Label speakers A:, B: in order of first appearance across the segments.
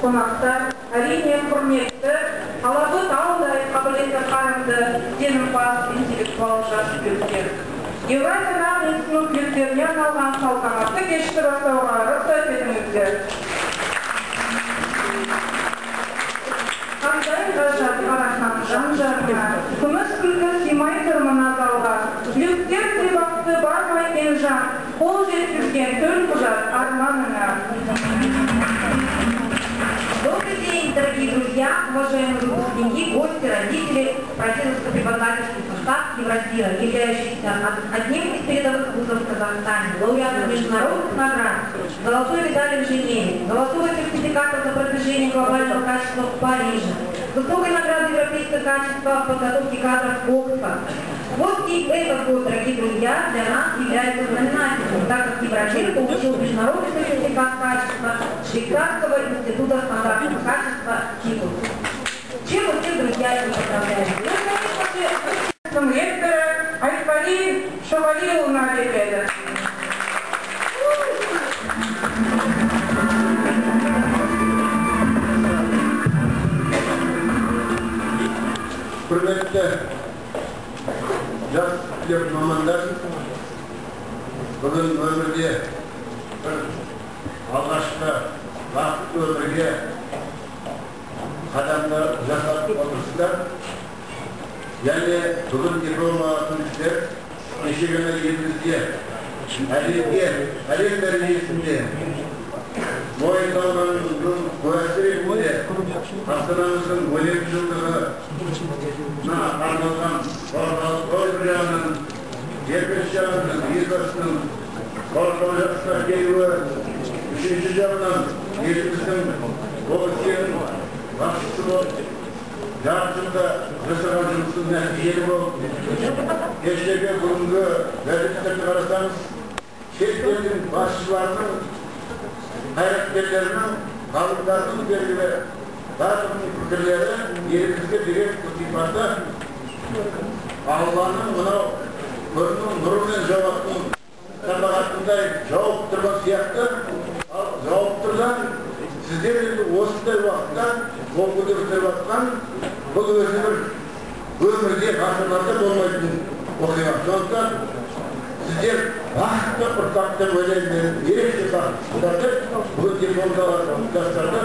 A: қонақтар, әрине құрметті, алабы таудай қабілетті қарымды, сенімпаз интеллектуал жас түлектер. Еуразия нағылысының түлектеріне арналған салтанатты кешті бастауға рұқсат етіңіздер. Қандай ғажап қарахан жан-жарына, күміс күлкі симай тұрмына залға, түлектер себақты бармайтын жан, қол жеткізген төл құжат арманына.
B: Добрый день, дорогие друзья, уважаемые выпускники, гости, родители, профессорско-преподавательский состав Евразира, являющийся одним из передовых вузов в Казахстане, лауреатом международных наград, золотой медали инженерии, золотого сертификата за продвижение глобального качества в Париже, высокой награды европейского качества в подготовке кадров Оксфорд. Вот и этот год, дорогие друзья, для нас является знаменательным, так как Евразир получил международный сертификат качества Швейцарского института стандартного качества ТИТУС. Чем мы всех, друзья, и поздравляем?
A: Ну, конечно же, ректора Айфали Шавалиевна Лебеда.
C: Құрметті жас түлек мамандар, бүгін өмірде бір алғашқы бақытты өмірге қадамды жасап отырсыздар. Және бүгін диплом алатын кісілер кеше ғана елімізде әлем дәрежесінде мойындалғанның куәсі ретінде астанамыздың өлең жылдығына арналған қорғау бір жағынан, екінші жағынан елбасының қорғау жасқа келуі, үшінші жағынан еліміздің ол сенің бақытты болып, жарты жылда жасаған жұмыстың нәтижелі болып, кешегі бүгінгі газеттерді қарасаңыз, шет елдің басшыларының, қайраткерлерінің, ғалымдардың белгілі барлығының пікірлері елімізге деген сипаты Алланың мынау көрінің нұры мен жауаптың табағатындай жауып тұрған сияқты, ал жауып тұрған сіздер енді осындай уақытта қол көтеріп жатқан бұл өзі бір өмірде ғасырларда болмайтын оқиға. Сондықтан сіздер бақытты ұрпақты ойлаймын, ерекше бақыттарды бүгін дипломдалған жастарды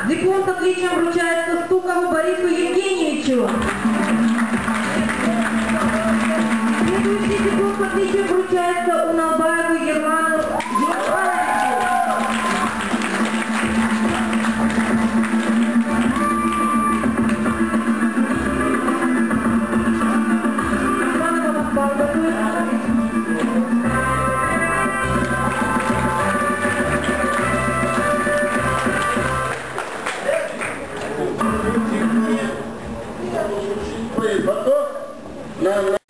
B: Диплом с отличием вручается Стукову Борису Евгеньевичу. Следующий диплом с отличием вручается Уналбаеву Ерлану Ерлановичу.
C: Потом